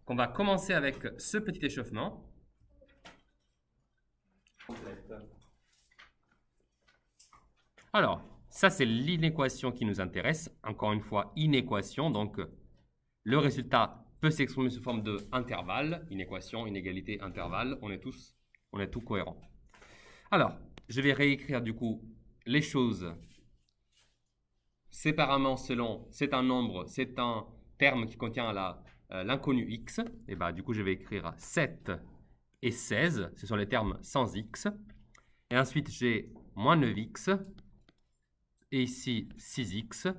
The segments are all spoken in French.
qu'on va commencer avec ce petit échauffement. Alors, ça c'est l'inéquation qui nous intéresse. Encore une fois, inéquation, donc le résultat peut s'exprimer sous forme d'intervalle. Inéquation, inégalité, intervalle, on est tout cohérent. Alors, je vais réécrire du coup les choses séparément selon, c'est un nombre, c'est un terme qui contient l'inconnu x. Et bah, du coup, je vais écrire 7 et 16, ce sont les termes sans x. Et ensuite, j'ai moins 9x, et ici 6x.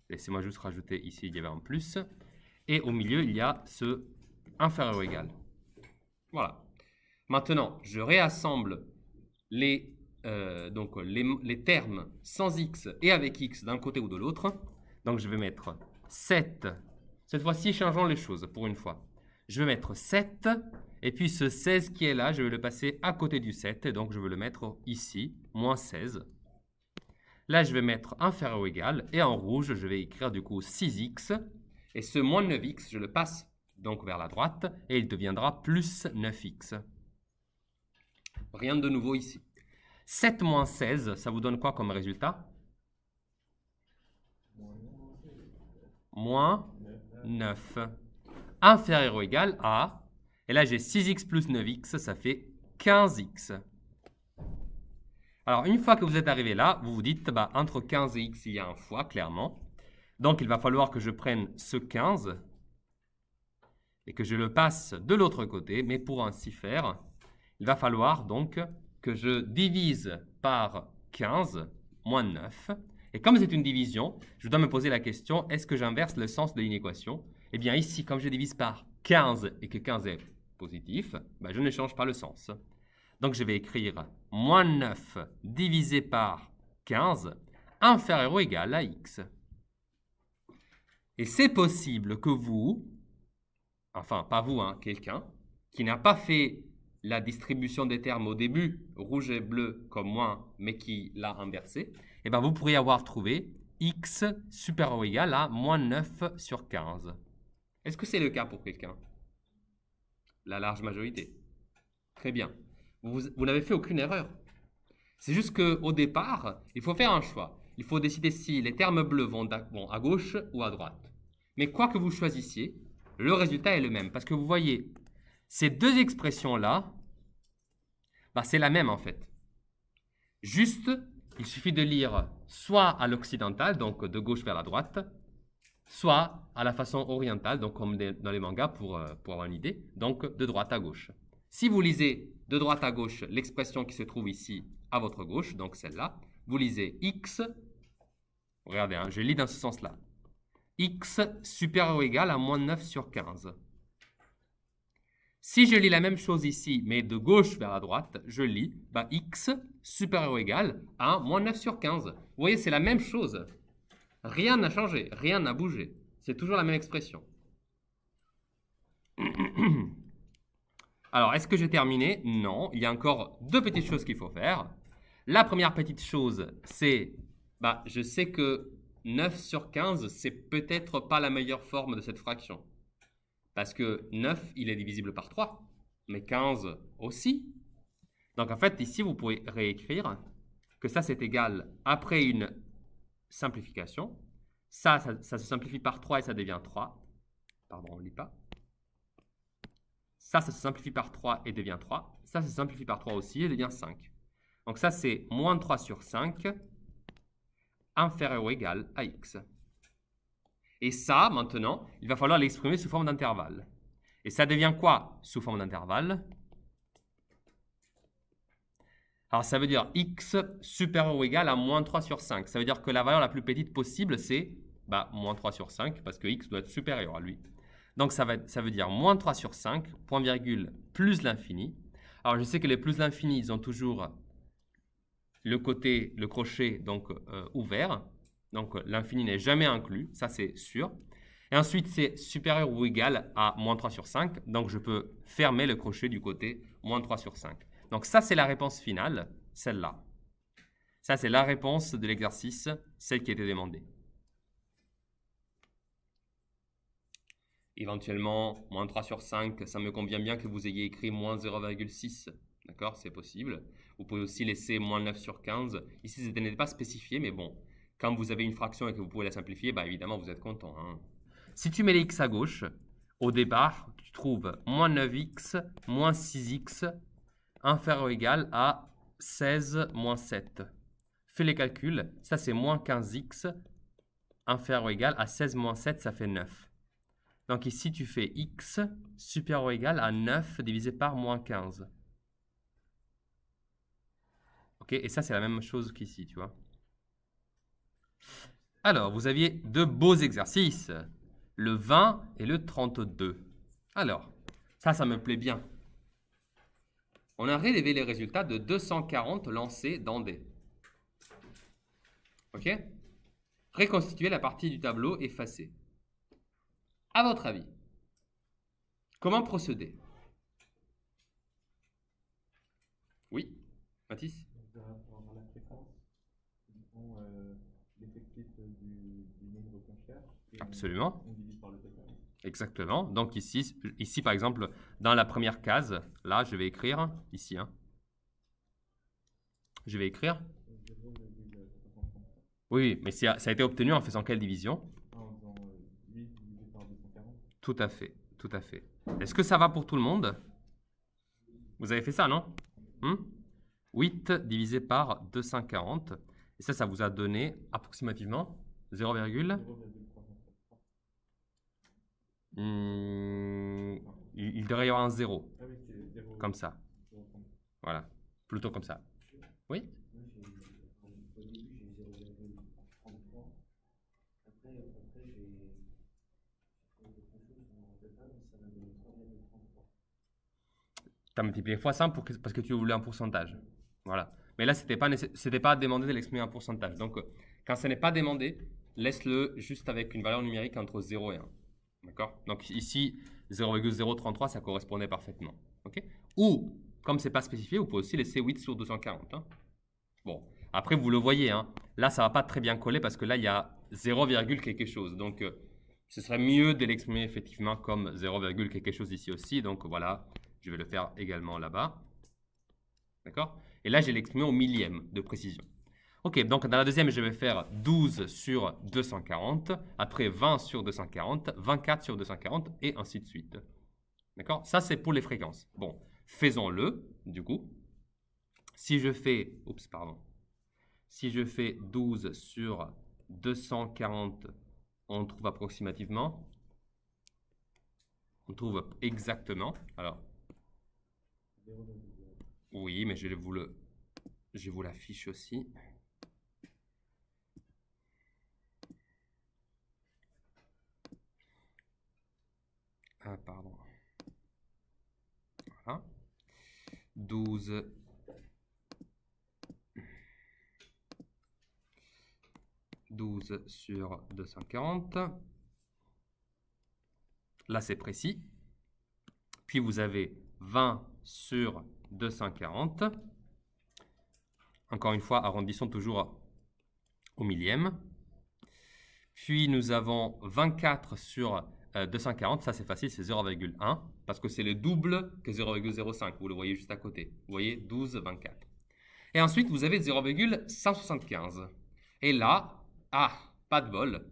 Laissez-moi juste rajouter ici, il y avait un plus. Et au milieu, il y a ce inférieur ou égal. Voilà. Maintenant, je réassemble les termes sans x et avec x d'un côté ou de l'autre. Donc, je vais mettre 7. Cette fois-ci, changeons les choses pour une fois. Je vais mettre 7. Et puis, ce 16 qui est là, je vais le passer à côté du 7. Et donc, je vais le mettre ici, moins 16. Là, je vais mettre inférieur ou égal. Et en rouge, je vais écrire du coup 6x. Et ce moins 9x, je le passe donc vers la droite. Et il deviendra plus 9x. Rien de nouveau ici. 7 moins 16, ça vous donne quoi comme résultat? Moins 9. Inférieur ou égal à, et là j'ai 6x plus 9x, ça fait 15x. Alors une fois que vous êtes arrivé là, vous vous dites, bah, entre 15 et x, il y a un fois, clairement. Donc il va falloir que je prenne ce 15 et que je le passe de l'autre côté, mais pour ainsi faire, il va falloir donc que je divise par 15 moins 9. Et comme c'est une division, je dois me poser la question, est-ce que j'inverse le sens de l'inéquation? Eh bien ici, comme je divise par 15 et que 15 est positif, ben je ne change pas le sens. Donc je vais écrire moins 9 divisé par 15 inférieur ou égal à x. Et c'est possible que vous, enfin pas vous, hein, quelqu'un, qui n'a pas fait la distribution des termes au début, rouge et bleu comme moins, mais qui l'a inversé, eh ben vous pourriez avoir trouvé x supérieur ou égal à moins 9 sur 15. Est-ce que c'est le cas pour quelqu'un? La large majorité. Très bien. Vous n'avez fait aucune erreur. C'est juste qu'au départ, il faut faire un choix. Il faut décider si les termes bleus vont à gauche ou à droite. Mais quoi que vous choisissiez, le résultat est le même. Parce que vous voyez, ces deux expressions-là, bah, c'est la même en fait. Juste, il suffit de lire soit à l'occidental, donc de gauche vers la droite, soit à la façon orientale, donc comme dans les mangas pour avoir une idée, donc de droite à gauche. Si vous lisez de droite à gauche l'expression qui se trouve ici à votre gauche, donc celle-là, vous lisez x, regardez, hein, je lis dans ce sens-là, x supérieur ou égal à moins 9 sur 15. Si je lis la même chose ici, mais de gauche vers la droite, je lis bah, x supérieur ou égal à moins 9 sur 15. Vous voyez, c'est la même chose. Rien n'a changé, rien n'a bougé. C'est toujours la même expression. Alors, est-ce que j'ai terminé? Non, il y a encore deux petites choses qu'il faut faire. La première petite chose, c'est, bah, je sais que 9 sur 15, c'est peut-être pas la meilleure forme de cette fraction. Parce que 9, il est divisible par 3, mais 15 aussi. Donc en fait, ici, vous pouvez réécrire que ça, c'est égal, après une simplification, ça se simplifie par 3 et ça devient 3. Pardon, on ne lit pas. Ça se simplifie par 3 et devient 3. Ça se simplifie par 3 aussi et devient 5. Donc ça, c'est moins 3 sur 5 inférieur ou égal à x. Et ça, maintenant, il va falloir l'exprimer sous forme d'intervalle. Et ça devient quoi sous forme d'intervalle? Alors, ça veut dire x supérieur ou égal à moins 3 sur 5. Ça veut dire que la valeur la plus petite possible, c'est bah, moins 3 sur 5, parce que x doit être supérieur à lui. Donc, ça veut dire moins 3 sur 5, point virgule, plus l'infini. Alors, je sais que les plus l'infini, ils ont toujours le côté, le crochet, donc ouvert. Donc, l'infini n'est jamais inclus, ça c'est sûr. Et ensuite, c'est supérieur ou égal à moins 3 sur 5. Donc, je peux fermer le crochet du côté moins 3 sur 5. Donc, ça, c'est la réponse finale, celle-là. Ça, c'est la réponse de l'exercice, celle qui a été demandée. Éventuellement, moins 3 sur 5, ça me convient bien que vous ayez écrit moins 0,6. D'accord, c'est possible. Vous pouvez aussi laisser moins 9 sur 15. Ici, ce n'est pas spécifié, mais bon, quand vous avez une fraction et que vous pouvez la simplifier, bah évidemment, vous êtes content, hein. Si tu mets les x à gauche, au départ, tu trouves moins 9x, moins 6x, inférieur ou égal à 16 moins 7. Fais les calculs. Ça, c'est moins 15x, inférieur ou égal à 16 moins 7, ça fait 9. Donc ici, tu fais x supérieur ou égal à 9 divisé par moins 15. Ok, et ça, c'est la même chose qu'ici, tu vois. Alors, vous aviez deux beaux exercices, le 20 et le 32. Alors, ça me plaît bien. On a rélevé les résultats de 240 lancés dans des. Ok? Reconstituez la partie du tableau effacée. À votre avis, comment procéder? Oui, Mathis? Dans la fréquence, l'effectif du nombre qu'on cherche. Et Absolument. on divise par le total. Exactement. Donc ici, par exemple, dans la première case, là, je vais écrire, ici, hein. Je vais écrire. 0,65. Oui, mais ça a été obtenu en faisant quelle division? En faisant 8 divisé par 240. Tout à fait, tout à fait. Est-ce que ça va pour tout le monde? Vous avez fait ça, non? 8 divisé par 240. Et ça vous a donné approximativement 0, 0,373. il devrait y avoir un 0, Ah oui, c'est 0. comme ça. 0,33. Voilà, plutôt comme ça. Oui? Au début, j'ai eu 0,33. Après j'ai fait autre chose, je ne me rappelle pas, mais ça m'a donné 3,33. Tu as multiplié fois 100 parce que tu voulais un pourcentage. Voilà. Mais là, ce n'était pas demandé de l'exprimer en pourcentage. Donc, quand ce n'est pas demandé, laisse-le juste avec une valeur numérique entre 0 et 1. D'accord? Donc ici, 0,033, ça correspondait parfaitement. Ok? Ou, comme ce n'est pas spécifié, vous pouvez aussi laisser 8 sur 240. Hein. Bon, après, vous le voyez, hein, là, ça ne va pas très bien coller parce que là, il y a 0, quelque chose. Donc, ce serait mieux de l'exprimer effectivement comme 0, quelque chose ici aussi. Donc, voilà, je vais le faire également là-bas. D'accord? Et là, j'ai l'exprimé au millième de précision. Ok, donc dans la deuxième, je vais faire 12 sur 240, après 20 sur 240, 24 sur 240, et ainsi de suite. D'accord? Ça, c'est pour les fréquences. Bon, faisons-le, du coup. Si je fais 12 sur 240, on trouve approximativement. On trouve exactement. Alors, 0,0. oui, mais je vous l'affiche aussi. Ah, pardon. Voilà. 12 sur 240. Là, c'est précis. Puis, vous avez 20 sur 240. Encore une fois, arrondissons toujours au millième. Puis, nous avons 24 sur 240. Ça, c'est facile, c'est 0,1 parce que c'est le double que 0,05. Vous le voyez juste à côté. Vous voyez, 12, 24. Et ensuite, vous avez 0,175. Et là, pas de bol,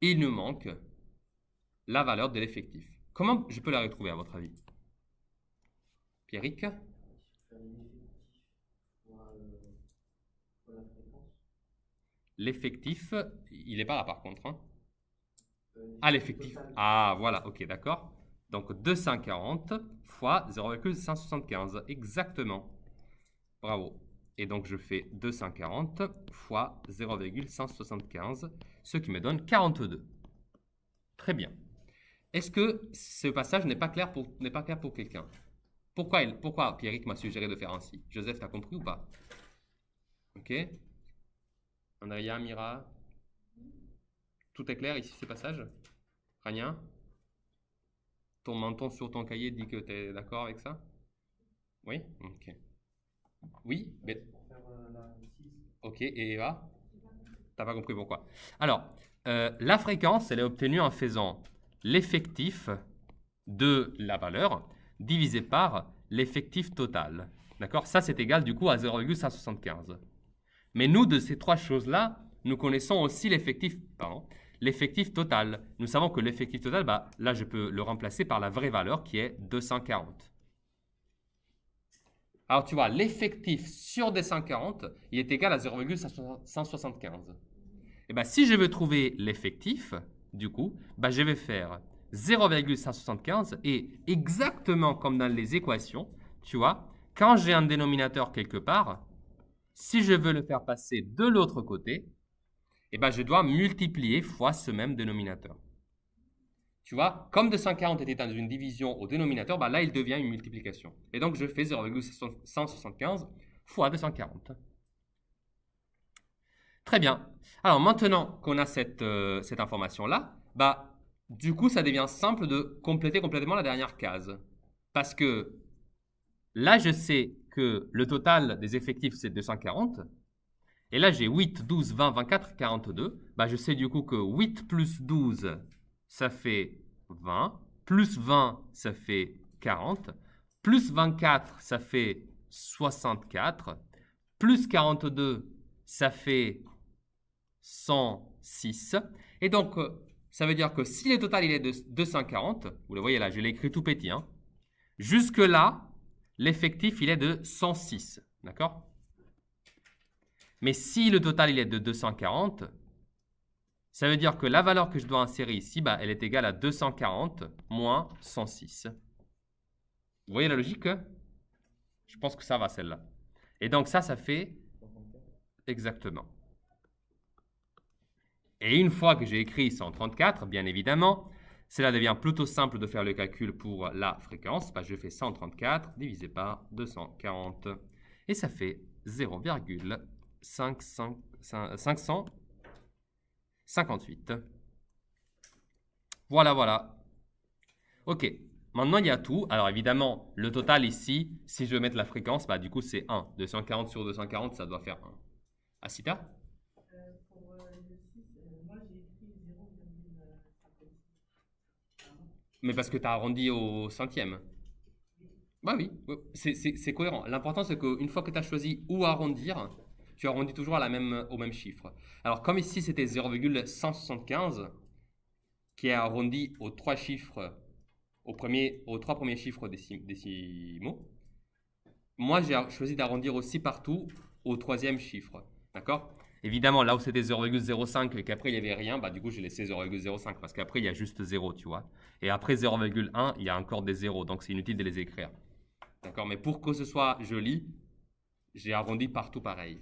il nous manque la valeur de l'effectif. Comment je peux la retrouver à votre avis? Pierrick? Faire l'effectif fois la fréquence. L'effectif, il n'est pas là par contre. Hein. Ah, l'effectif. Ah, voilà, ok, d'accord. Donc 240 fois 0,175, exactement. Bravo. Et donc je fais 240 fois 0,175, ce qui me donne 42. Très bien. Est-ce que ce passage n'est pas clair pour quelqu'un? Pourquoi Pierrick m'a suggéré de faire ainsi? Joseph, t'as compris ou pas? Ok. Andrea, Mira? Tout est clair ici, ce passage? Rania? Ton menton sur ton cahier dit que tu es d'accord avec ça? Oui? Ok. Oui? Mais... Pour faire la 6. Ok, et Eva? T'as pas compris pourquoi. Alors, la fréquence, elle est obtenue en faisant l'effectif de la valeur divisé par l'effectif total. D'accord? Ça, c'est égal du coup à 0,175. Mais nous, de ces trois choses-là, nous connaissons aussi l'effectif total. Nous savons que l'effectif total, bah, là, je peux le remplacer par la vraie valeur qui est 240. Alors, tu vois, l'effectif sur 240, il est égal à 0,175. Et bien, si je veux trouver l'effectif, du coup, bah, je vais faire 0,175 et exactement comme dans les équations, tu vois, quand j'ai un dénominateur quelque part, si je veux le faire passer de l'autre côté, eh ben, je dois multiplier fois ce même dénominateur. Tu vois, comme 240 était dans une division au dénominateur, bah là, il devient une multiplication. Et donc, je fais 0,175 fois 240. Très bien. Alors, maintenant qu'on a cette information-là, bah, du coup, ça devient simple de compléter complètement la dernière case. Parce que là, je sais que le total des effectifs, c'est 240. Et là, j'ai 8, 12, 20, 24, 42. Bah, je sais du coup que 8 plus 12, ça fait 20. Plus 20, ça fait 40. Plus 24, ça fait 64. Plus 42, ça fait 106. Et donc, ça veut dire que si le total il est de 240, vous le voyez là, je l'ai écrit tout petit. Hein, jusque-là, l'effectif il est de 106. D'accord? Mais si le total il est de 240, ça veut dire que la valeur que je dois insérer ici, bah, elle est égale à 240 moins 106. Vous voyez la logique? Je pense que ça va celle-là. Et donc ça fait exactement. Et une fois que j'ai écrit 134, bien évidemment, cela devient plutôt simple de faire le calcul pour la fréquence. Bah, je fais 134 divisé par 240. Et ça fait 0,558. Voilà, voilà. Ok, maintenant il y a tout. Alors évidemment, le total ici, si je veux mettre la fréquence, bah, du coup c'est 1. 240 sur 240, ça doit faire 1. Asita? Pour le 6, moi j'ai écrit 0,56. Mais parce que tu as arrondi au centième. Bah oui, c'est cohérent. L'important c'est qu'une fois que tu as choisi où arrondir, tu arrondis toujours au même chiffre. Alors comme ici c'était 0,175, qui est arrondi aux trois chiffres, aux trois premiers chiffres décimaux, moi j'ai choisi d'arrondir aussi partout au troisième chiffre. D'accord? Évidemment, là où c'était 0,05 et qu'après il n'y avait rien, bah, du coup j'ai laissé 0,05 parce qu'après il y a juste 0, tu vois. Et après 0,1, il y a encore des zéros, donc c'est inutile de les écrire. D'accord? Mais pour que ce soit joli, j'ai arrondi partout pareil.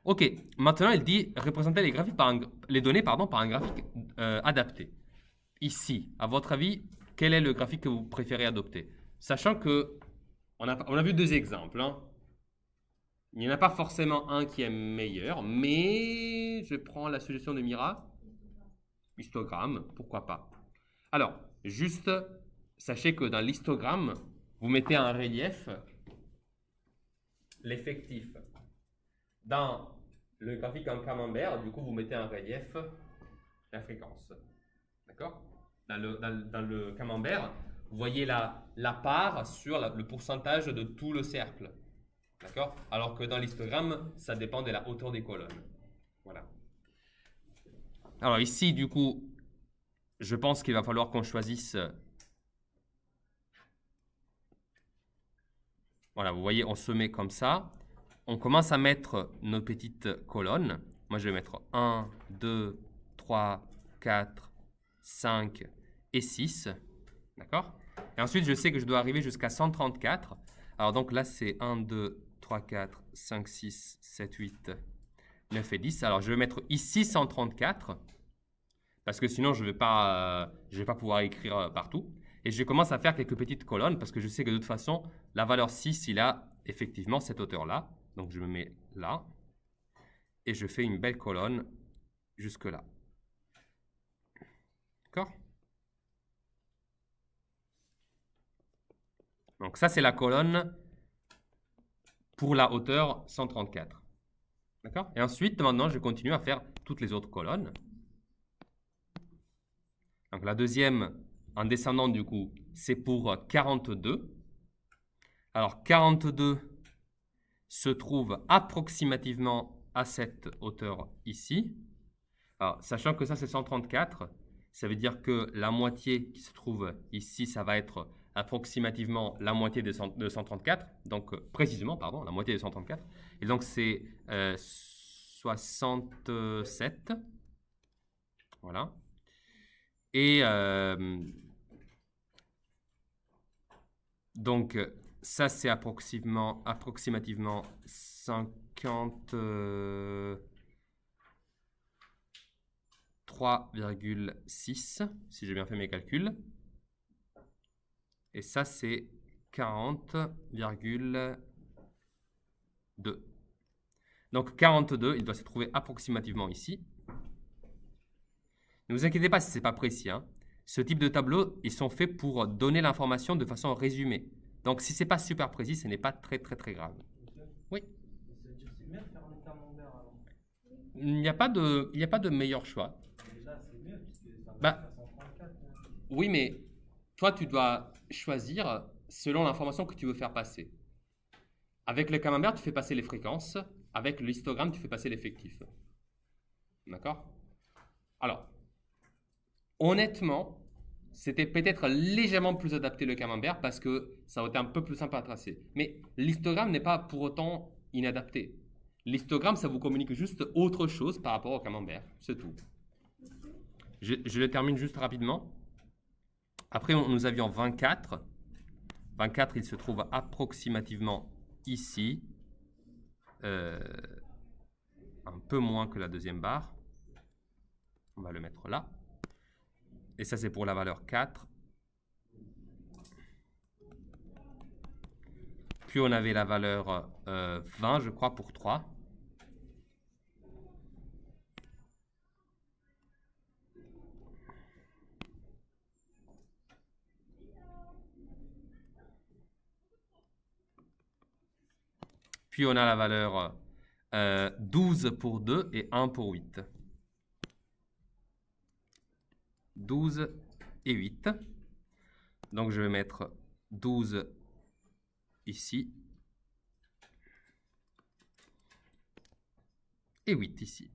Ok, maintenant il dit représenter les données par un graphique adapté. Ici, à votre avis, quel est le graphique que vous préférez adopter? Sachant que on a vu deux exemples. Hein. Il n'y en a pas forcément un qui est meilleur, mais je prends la suggestion de Mira. Histogramme, pourquoi pas. Alors, juste, sachez que dans l'histogramme, vous mettez en relief l'effectif. Dans le graphique en camembert, du coup, vous mettez en relief la fréquence. D'accord? Dans le camembert, vous voyez la part sur le pourcentage de tout le cercle. D'accord? Alors que dans l'histogramme, ça dépend de la hauteur des colonnes. Voilà. Alors ici, du coup, je pense qu'il va falloir qu'on choisisse... Voilà, vous voyez, on se met comme ça. On commence à mettre nos petites colonnes. Moi, je vais mettre 1, 2, 3, 4, 5 et 6. D'accord? Et ensuite, je sais que je dois arriver jusqu'à 134. Alors donc là, c'est 1, 2, 3, 4, 5, 6, 7, 8, 9 et 10. Alors, je vais mettre ici 134. Parce que sinon, je vais pas pouvoir écrire partout. Et je commence à faire quelques petites colonnes parce que je sais que de toute façon, la valeur 6, il a effectivement cette hauteur-là. Donc, je me mets là. Et je fais une belle colonne jusque là. D'accord? Donc, ça, c'est la colonne pour la hauteur 134. D'accord? Et ensuite, maintenant, je continue à faire toutes les autres colonnes. Donc la deuxième, en descendant du coup, c'est pour 42. Alors 42 se trouve approximativement à cette hauteur ici. Alors, sachant que ça c'est 134, ça veut dire que la moitié qui se trouve ici, ça va être approximativement la moitié de 134, donc précisément, pardon, la moitié de 134. Et donc c'est 67. Voilà. Et donc ça c'est approximativement 53,6 si j'ai bien fait mes calculs. Et ça c'est 40,2. Donc 42, il doit se trouver approximativement ici. Ne vous inquiétez pas si ce n'est pas précis, hein. Ce type de tableau, ils sont faits pour donner l'information de façon résumée. Donc si ce n'est pas super précis, ce n'est pas très grave. Oui. C'est mieux de faire un camembert alors. Il n'y a pas de meilleur choix. Déjà, c'est mieux puisque ça va Bah, à 134. Oui, mais toi, tu dois choisir selon l'information que tu veux faire passer. Avec le camembert, tu fais passer les fréquences. Avec le histogramme, tu fais passer l'effectif. D'accord? Alors, honnêtement, c'était peut-être légèrement plus adapté le camembert parce que ça aurait été un peu plus simple à tracer. Mais l'histogramme n'est pas pour autant inadapté. L'histogramme, ça vous communique juste autre chose par rapport au camembert. C'est tout. Je le termine juste rapidement. Après, nous avions 24. 24, il se trouve approximativement ici. Un peu moins que la deuxième barre. On va le mettre là. Et ça, c'est pour la valeur 4. Puis, on avait la valeur 20, je crois, pour 3. Puis, on a la valeur 12 pour 2 et 1 pour 8. 12 et 8. Donc, je vais mettre 12 ici et 8 ici.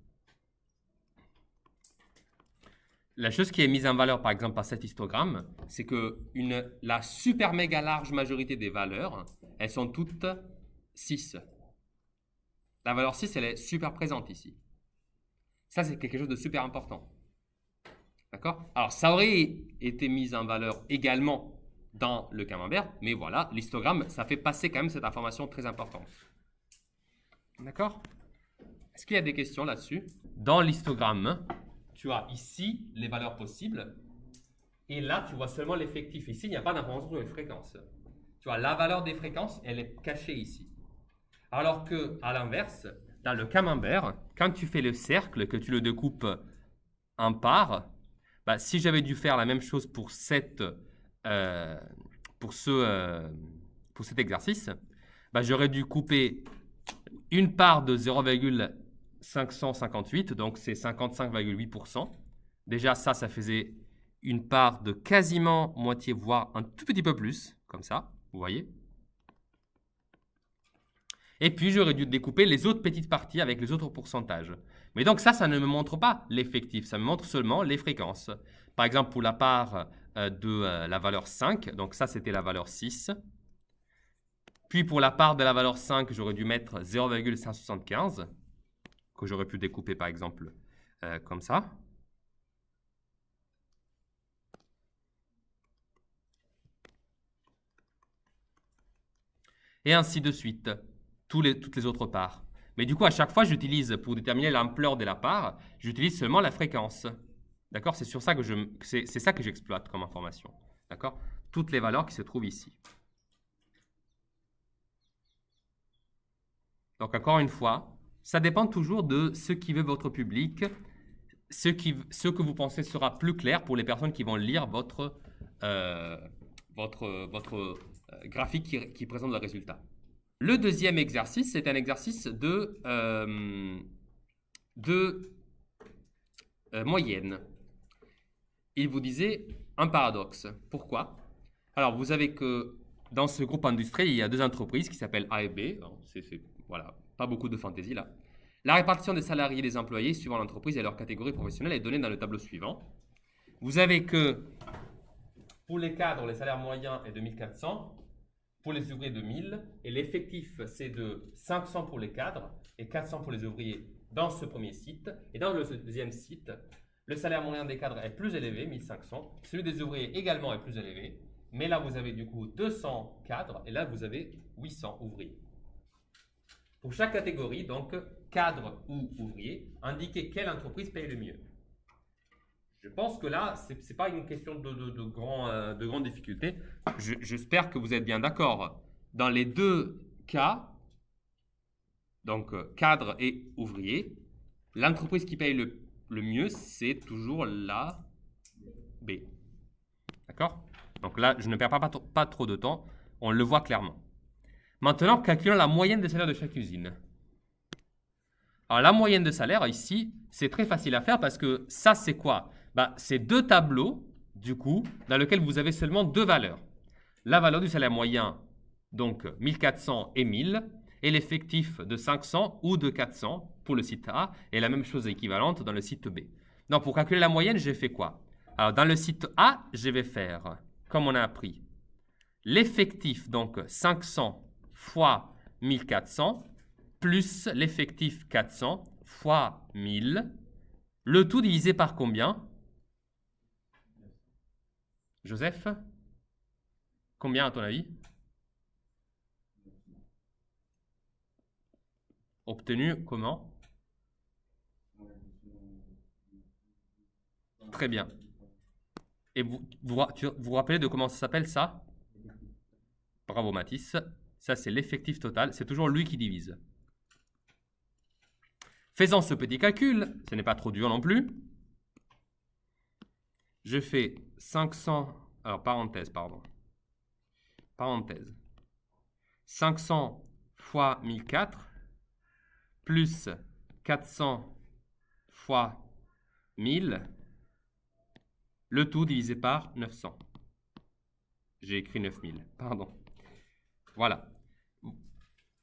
La chose qui est mise en valeur, par exemple, par cet histogramme, c'est que la super méga large majorité des valeurs, elles sont toutes 6. La valeur 6, elle est super présente ici. Ça, c'est quelque chose de super important. D'accord? Alors, ça aurait été mis en valeur également dans le camembert, mais voilà, l'histogramme, ça fait passer quand même cette information très importante. D'accord? Est-ce qu'il y a des questions là-dessus? Dans l'histogramme, tu as ici les valeurs possibles, et là, tu vois seulement l'effectif. Ici, il n'y a pas d'information sur les fréquences. Tu vois, la valeur des fréquences, elle est cachée ici. Alors que, à l'inverse, dans le camembert, quand tu fais le cercle, que tu le découpes en parts, bah, si j'avais dû faire la même chose pour cet exercice, bah, j'aurais dû couper une part de 0,558, donc c'est 55,8%. Déjà, ça faisait une part de quasiment moitié, voire un tout petit peu plus, comme ça, vous voyez. Et puis, j'aurais dû découper les autres petites parties avec les autres pourcentages. Mais donc ça ne me montre pas l'effectif, ça me montre seulement les fréquences. Par exemple, pour la part de la valeur 5, donc ça, c'était la valeur 6. Puis, pour la part de la valeur 5, j'aurais dû mettre 0,175, que j'aurais pu découper, par exemple, comme ça. Et ainsi de suite, toutes les autres parts. Mais du coup, à chaque fois, j'utilise, pour déterminer l'ampleur de la part, j'utilise seulement la fréquence. D'accord? C'est sur ça que c'est ça que j'exploite comme information. D'accord? Toutes les valeurs qui se trouvent ici. Donc, encore une fois, ça dépend toujours de ce qui veut votre public, ce que vous pensez sera plus clair pour les personnes qui vont lire votre graphique qui présente le résultat. Le deuxième exercice, c'est un exercice de moyenne. il vous disait un paradoxe. Pourquoi? Alors, vous savez que dans ce groupe industriel, il y a deux entreprises qui s'appellent A et B. Voilà, pas beaucoup de fantaisie là. La répartition des salariés et des employés suivant l'entreprise et leur catégorie professionnelle est donnée dans le tableau suivant. Vous avez que pour les cadres, les salaires moyens est de 1400, pour les ouvriers de 1000, et l'effectif c'est de 500 pour les cadres et 400 pour les ouvriers dans ce premier site. Et dans le deuxième site, le salaire moyen des cadres est plus élevé, 1500, celui des ouvriers également est plus élevé, mais là vous avez du coup 200 cadres et là vous avez 800 ouvriers. Pour chaque catégorie, donc cadre ou ouvrier, indiquez quelle entreprise paye le mieux. Je pense que là, ce n'est pas une question de grande difficulté. J'espère que vous êtes bien d'accord. Dans les deux cas, donc cadre et ouvrier, l'entreprise qui paye le mieux, c'est toujours la B. D'accord? Donc là, je ne perds pas trop de temps. On le voit clairement. Maintenant, calculons la moyenne des salaires de chaque usine. Alors, la moyenne de salaire, ici, c'est très facile à faire parce que ça, c'est quoi? C'est deux tableaux, du coup, dans lesquels vous avez seulement deux valeurs. La valeur du salaire moyen, donc 1400 et 1000, et l'effectif de 500 ou de 400 pour le site A, et la même chose équivalente dans le site B. Donc, pour calculer la moyenne, j'ai fait quoi? Alors, dans le site A, je vais faire, comme on a appris, l'effectif, donc 500 fois 1400, plus l'effectif 400 fois 1000, le tout divisé par combien? Joseph? Combien à ton avis? Obtenu comment? Très bien. Et vous vous rappelez de comment ça s'appelle ça? Bravo Mathis. Ça, c'est l'effectif total. C'est toujours lui qui divise. Faisant ce petit calcul, ce n'est pas trop dur non plus. Je fais 500, alors parenthèse, pardon. Parenthèse. 500 fois 1004 plus 400 fois 1000, le tout divisé par 900. J'ai écrit 9000, pardon. Voilà.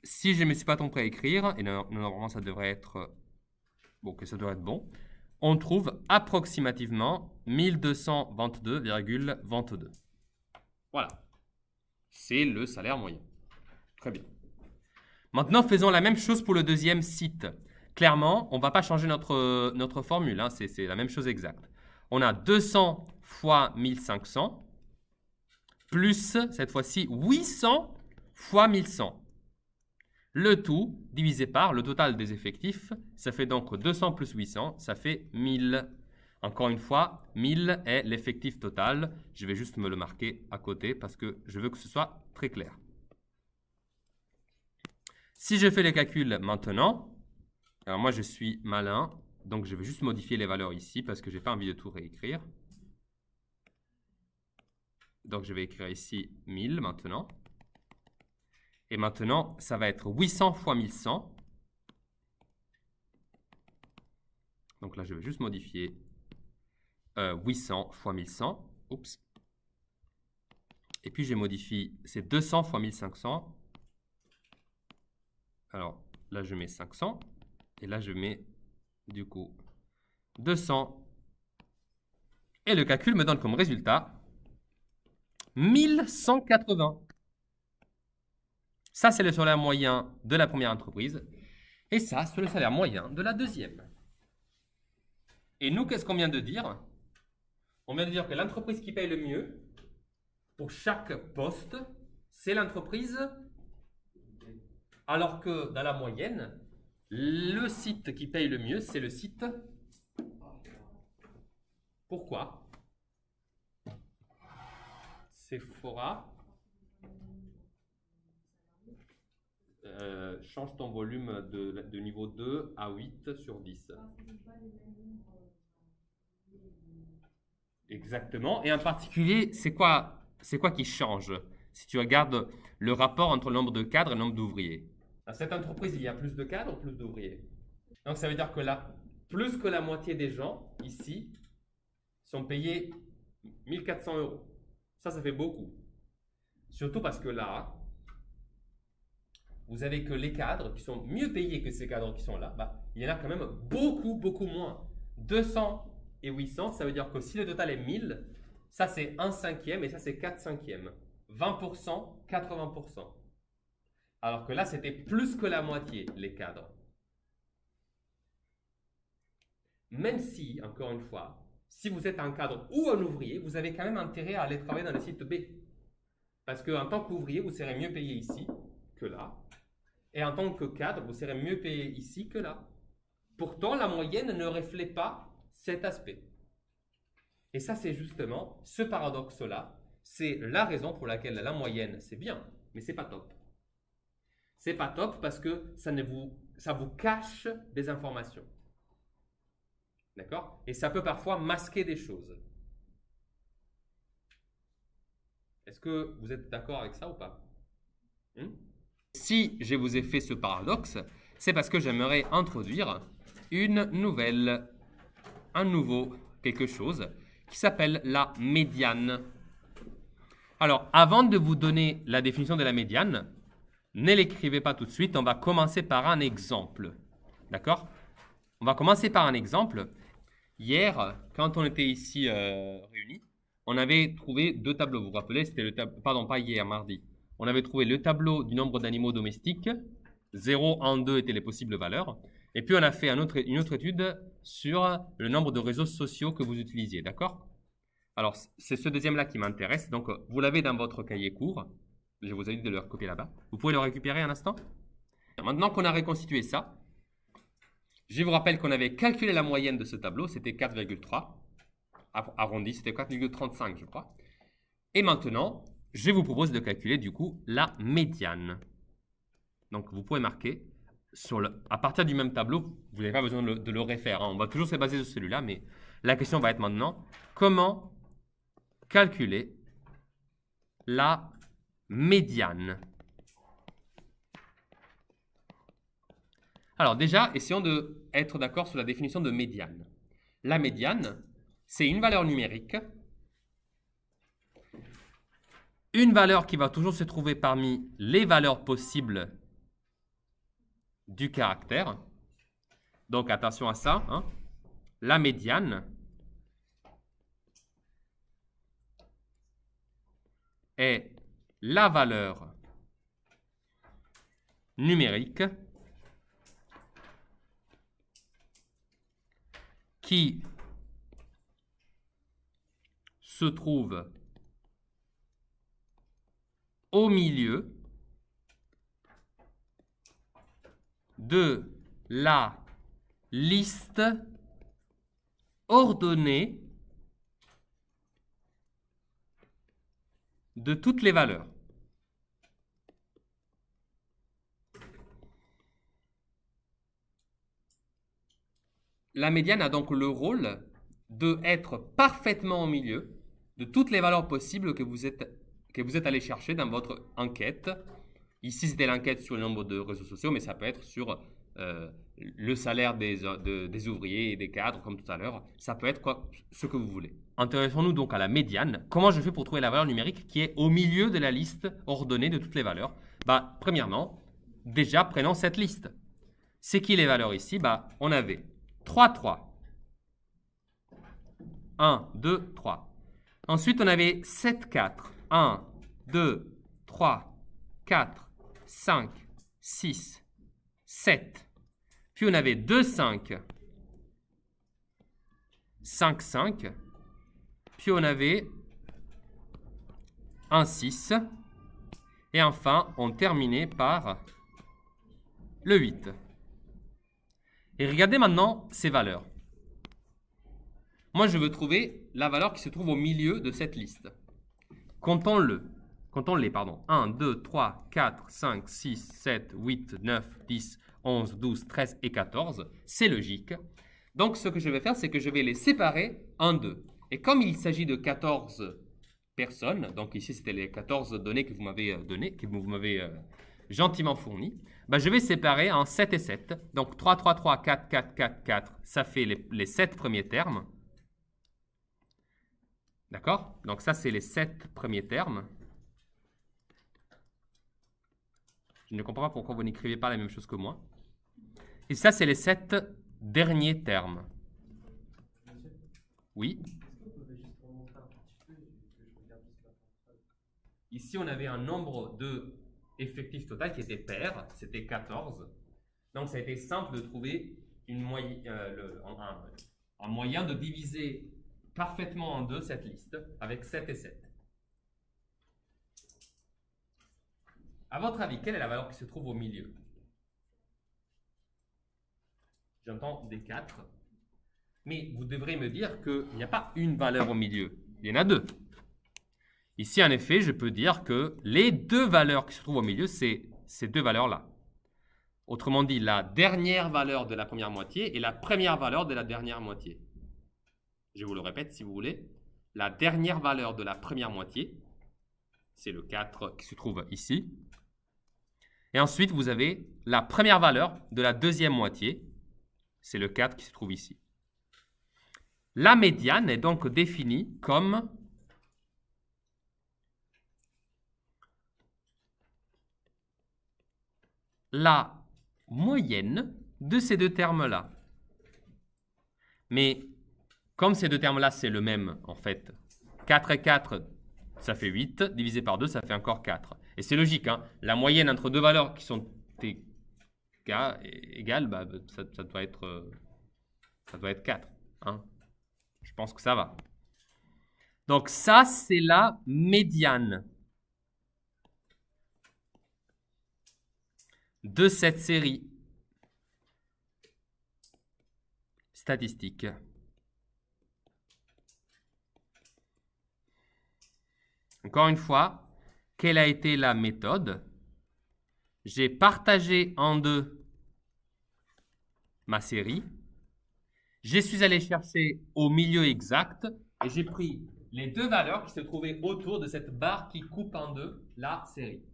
Si je ne me suis pas trompé à écrire, et normalement ça devrait être bon, on trouve approximativement 1222,22. Voilà. C'est le salaire moyen. Très bien. Maintenant, faisons la même chose pour le deuxième site. Clairement, on ne va pas changer notre formule, hein, c'est la même chose exacte. On a 200 fois 1500, plus, cette fois-ci, 800 fois 1100. Le tout divisé par le total des effectifs, ça fait donc 200 plus 800, ça fait 1000. Encore une fois, 1000 est l'effectif total. Je vais juste me le marquer à côté parce que je veux que ce soit très clair. Si je fais les calculs maintenant, alors moi je suis malin, donc je vais juste modifier les valeurs ici parce que je n'ai pas envie de tout réécrire. Donc je vais écrire ici 1000 maintenant. Et maintenant, ça va être 800 fois 1100. Donc là, je vais juste modifier 800 fois 1100. Oups. Et puis, je modifie, c'est 200 fois 1500. Alors, là, je mets 500. Et là, je mets, du coup, 200. Et le calcul me donne comme résultat 1180. Ça, c'est le salaire moyen de la première entreprise. Et ça, c'est le salaire moyen de la deuxième. Et nous, qu'est-ce qu'on vient de dire? On vient de dire que l'entreprise qui paye le mieux, pour chaque poste, c'est l'entreprise. Alors que dans la moyenne, le site qui paye le mieux, c'est le site. Pourquoi? Sephora. Change ton volume de niveau 2 à 8 sur 10. Exactement. Et en particulier, c'est quoi qui change si tu regardes le rapport entre le nombre de cadres et le nombre d'ouvriers? Dans cette entreprise, il y a plus de cadres ou plus d'ouvriers? Donc, ça veut dire que là, plus que la moitié des gens, ici, sont payés 1400 €. Ça fait beaucoup. Surtout parce que là, vous avez que les cadres qui sont mieux payés que ces cadres qui sont là, il y en a quand même beaucoup, beaucoup moins. 200 et 800, ça veut dire que si le total est 1000, ça c'est 1/5 et ça c'est 4/5. 20%, 80%. Alors que là, c'était plus que la moitié, les cadres. Même si, encore une fois, si vous êtes un cadre ou un ouvrier, vous avez quand même intérêt à aller travailler dans le site B. Parce qu'en tant qu'ouvrier, vous serez mieux payé ici que là. Et en tant que cadre, vous serez mieux payé ici que là. Pourtant, la moyenne ne reflète pas cet aspect. Et ça, c'est justement ce paradoxe-là. C'est la raison pour laquelle la moyenne, c'est bien, mais c'est pas top. C'est pas top parce que ça vous cache des informations. D'accord? Et ça peut parfois masquer des choses. Est-ce que vous êtes d'accord avec ça ou pas? Si je vous ai fait ce paradoxe, c'est parce que j'aimerais introduire un nouveau quelque chose qui s'appelle la médiane. Alors, avant de vous donner la définition de la médiane, ne l'écrivez pas tout de suite, on va commencer par un exemple. D'accord? On va commencer par un exemple. Hier, quand on était ici réunis, on avait trouvé deux tableaux. Vous vous rappelez, c'était le tableau, pardon, pas hier, mardi. On avait trouvé le tableau du nombre d'animaux domestiques. 0, 1, 2 étaient les possibles valeurs. Et puis, on a fait une autre étude sur le nombre de réseaux sociaux que vous utilisiez. D'accord? Alors, c'est ce deuxième-là qui m'intéresse. Donc, vous l'avez dans votre cahier court. Je vous ai dit de le recopier là-bas. Vous pouvez le récupérer un instant? Maintenant qu'on a reconstitué ça, je vous rappelle qu'on avait calculé la moyenne de ce tableau. C'était 4,3. Arrondi, c'était 4,35, je crois. Et maintenant, je vous propose de calculer du coup la médiane. Donc, vous pouvez marquer à partir du même tableau. Vous n'avez pas besoin de le refaire. On va toujours se baser sur celui-là, mais la question va être maintenant comment calculer la médiane. Alors déjà, essayons d'être d'accord sur la définition de médiane. La médiane, c'est une valeur numérique, une valeur qui va toujours se trouver parmi les valeurs possibles du caractère. Donc attention à ça, hein. La médiane est la valeur numérique qui se trouve au milieu de la liste ordonnée de toutes les valeurs. La médiane a donc le rôle d'être parfaitement au milieu de toutes les valeurs possibles que vous êtes allé chercher dans votre enquête. Ici, c'était l'enquête sur le nombre de réseaux sociaux, mais ça peut être sur le salaire des ouvriers et des cadres, comme tout à l'heure. Ça peut être ce que vous voulez. Intéressons-nous donc à la médiane. Comment je fais pour trouver la valeur numérique qui est au milieu de la liste ordonnée de toutes les valeurs? Premièrement, déjà, prenons cette liste. C'est qui les valeurs ici? On avait 3, 3. 1, 2, 3. Ensuite, on avait 7, 4. 1, 2, 3, 4, 5, 6, 7. Puis on avait 2, 5. 5, 5. Puis on avait 1, 6. Et enfin, on terminait par le 8. Et regardez maintenant ces valeurs. Moi, je veux trouver la valeur qui se trouve au milieu de cette liste. Comptons-les, pardon. 1, 2, 3, 4, 5, 6, 7, 8, 9, 10, 11, 12, 13 et 14. C'est logique. Donc, ce que je vais faire, c'est que je vais les séparer en deux. Et comme il s'agit de 14 personnes, donc ici, c'était les 14 données que vous m'avez gentiment fournies, je vais séparer en 7 et 7. Donc, 3, 3, 3, 4, 4, 4, 4, ça fait les 7 premiers termes. D'accord? Donc ça, c'est les 7 premiers termes. Je ne comprends pas pourquoi vous n'écrivez pas la même chose que moi. Et ça, c'est les 7 derniers termes. Oui. Est-ce que vous pouvez juste remontrer un petit peu que je regarde juste la phrase? Ici, on avait un nombre de effectifs total qui était pair, c'était 14. Donc, ça a été simple de trouver un moyen de diviser parfaitement en deux cette liste avec 7 et 7. À votre avis, quelle est la valeur qui se trouve au milieu? J'entends des 4. Mais vous devrez me dire qu'il n'y a pas une valeur au milieu. Il y en a deux. Ici, en effet, je peux dire que les deux valeurs qui se trouvent au milieu, c'est ces deux valeurs-là. Autrement dit, la dernière valeur de la première moitié et la première valeur de la dernière moitié. Je vous le répète si vous voulez. La dernière valeur de la première moitié, c'est le 4 qui se trouve ici. Et ensuite, vous avez la première valeur de la deuxième moitié, c'est le 4 qui se trouve ici. La médiane est donc définie comme la moyenne de ces deux termes-là. Mais comme ces deux termes-là, c'est le même, en fait, 4 et 4, ça fait 8, divisé par 2, ça fait encore 4. Et c'est logique, hein, la moyenne entre deux valeurs qui sont égales, bah, ça doit être 4. Hein. Je pense que ça va. Donc ça, c'est la médiane de cette série statistique. Encore une fois, quelle a été la méthode? J'ai partagé en deux ma série. Je suis allé chercher au milieu exact et j'ai pris les deux valeurs qui se trouvaient autour de cette barre qui coupe en deux la série.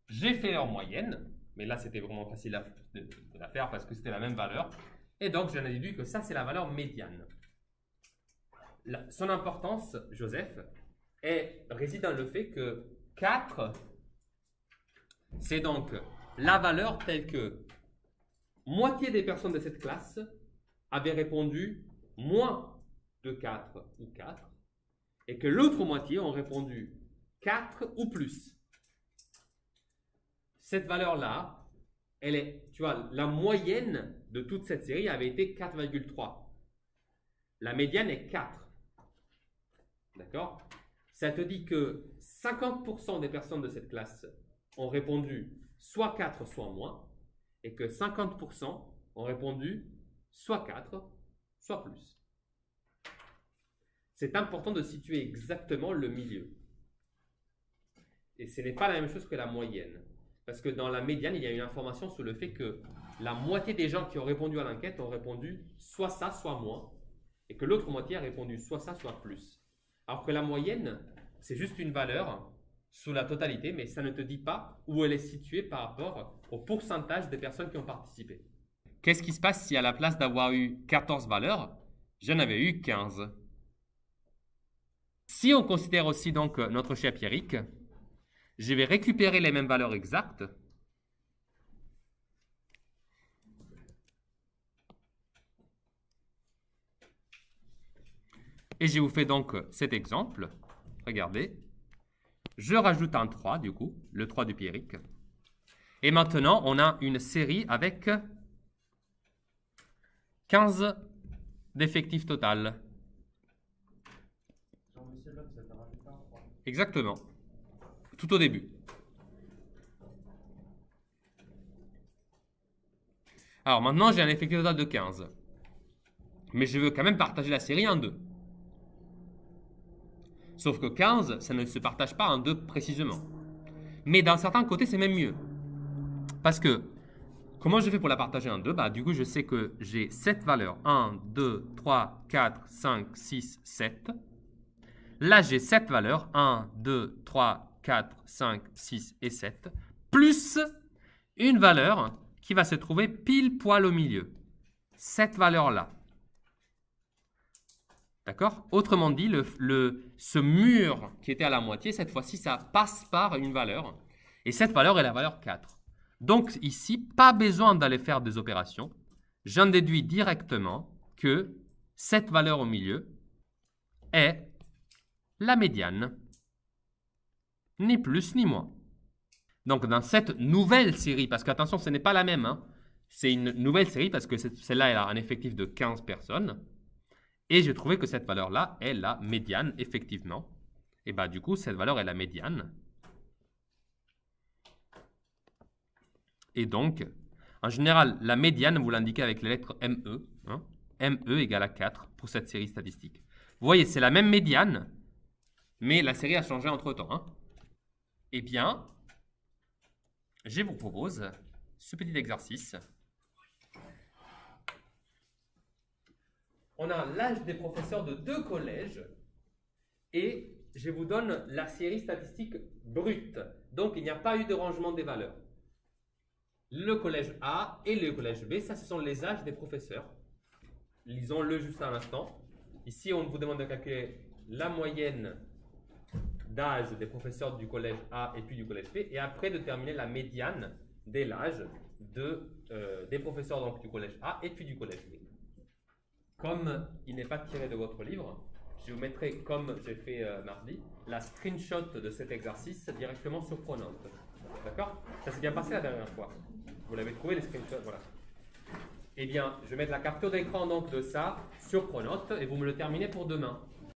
J'ai fait leur moyenne, mais là c'était vraiment facile de la faire parce que c'était la même valeur. Et donc j'en ai déduit que ça c'est la valeur médiane. Son importance, Joseph, réside dans le fait que 4, c'est donc la valeur telle que moitié des personnes de cette classe avaient répondu moins de 4 ou 4, et que l'autre moitié ont répondu 4 ou plus. Cette valeur-là, elle est, tu vois, la moyenne de toute cette série avait été 4,3. La médiane est 4. D'accord? Ça te dit que 50% des personnes de cette classe ont répondu soit 4, soit moins, et que 50% ont répondu soit 4, soit plus. C'est important de situer exactement le milieu. Et ce n'est pas la même chose que la moyenne. Parce que dans la médiane, il y a une information sur le fait que la moitié des gens qui ont répondu à l'enquête ont répondu soit ça, soit moins, et que l'autre moitié a répondu soit ça, soit plus. Alors que la moyenne, c'est juste une valeur sur la totalité, mais ça ne te dit pas où elle est située par rapport au pourcentage des personnes qui ont participé. Qu'est-ce qui se passe si à la place d'avoir eu 14 valeurs, j'en avais eu 15? Si on considère aussi donc notre chat Pierrick, je vais récupérer les mêmes valeurs exactes. Et je vous fais donc cet exemple. Regardez. Je rajoute un 3 du coup, le 3 du Pierrick. Et maintenant, on a une série avec 15 d'effectifs total. Jean-Michel, là, vous avez rajouté un 3. Exactement. Tout au début. Alors maintenant, j'ai un effectif total de 15. Mais je veux quand même partager la série en deux. Sauf que 15, ça ne se partage pas en deux précisément. Mais d'un certain côté, c'est même mieux. Parce que, comment je fais pour la partager en deux? Bah, du coup, je sais que j'ai 7 valeurs. 1, 2, 3, 4, 5, 6, 7. Là, j'ai 7 valeurs. 1, 2, 3, 4, 5, 6 et 7. Plus une valeur qui va se trouver pile poil au milieu. Cette valeur-là. D'accord? Autrement dit, ce mur qui était à la moitié, cette fois-ci, ça passe par une valeur. Et cette valeur est la valeur 4. Donc ici, pas besoin d'aller faire des opérations. J'en déduis directement que cette valeur au milieu est la médiane. Ni plus ni moins. Donc dans cette nouvelle série, parce qu'attention, ce n'est pas la même, hein, c'est une nouvelle série parce que celle-là, elle a un effectif de 15 personnes. Et j'ai trouvé que cette valeur-là est la médiane, effectivement. Et bien du coup, cette valeur est la médiane. Et donc, en général, la médiane, vous l'indiquez avec les lettres ME. Hein, ME égale à 4 pour cette série statistique. Vous voyez, c'est la même médiane, mais la série a changé entre-temps. Hein. Eh bien, je vous propose ce petit exercice. On a l'âge des professeurs de 2 collèges et je vous donne la série statistique brute. Donc, il n'y a pas eu de rangement des valeurs. Le collège A et le collège B, ça, ce sont les âges des professeurs. Lisons-le juste un instant. Ici, on vous demande de calculer la moyenne d'âge des professeurs du collège A et puis du collège B, et après de déterminer la médiane de l'âge des professeurs donc, du collège A et puis du collège B. Comme il n'est pas tiré de votre livre, je vous mettrai, comme j'ai fait mardi, la screenshot de cet exercice directement sur Pronote. D'accord? Ça s'est bien passé la dernière fois. Vous l'avez trouvé, les screenshots, voilà. Eh bien, je vais mettre la capture d'écran donc de ça sur Pronote et vous me le terminez pour demain.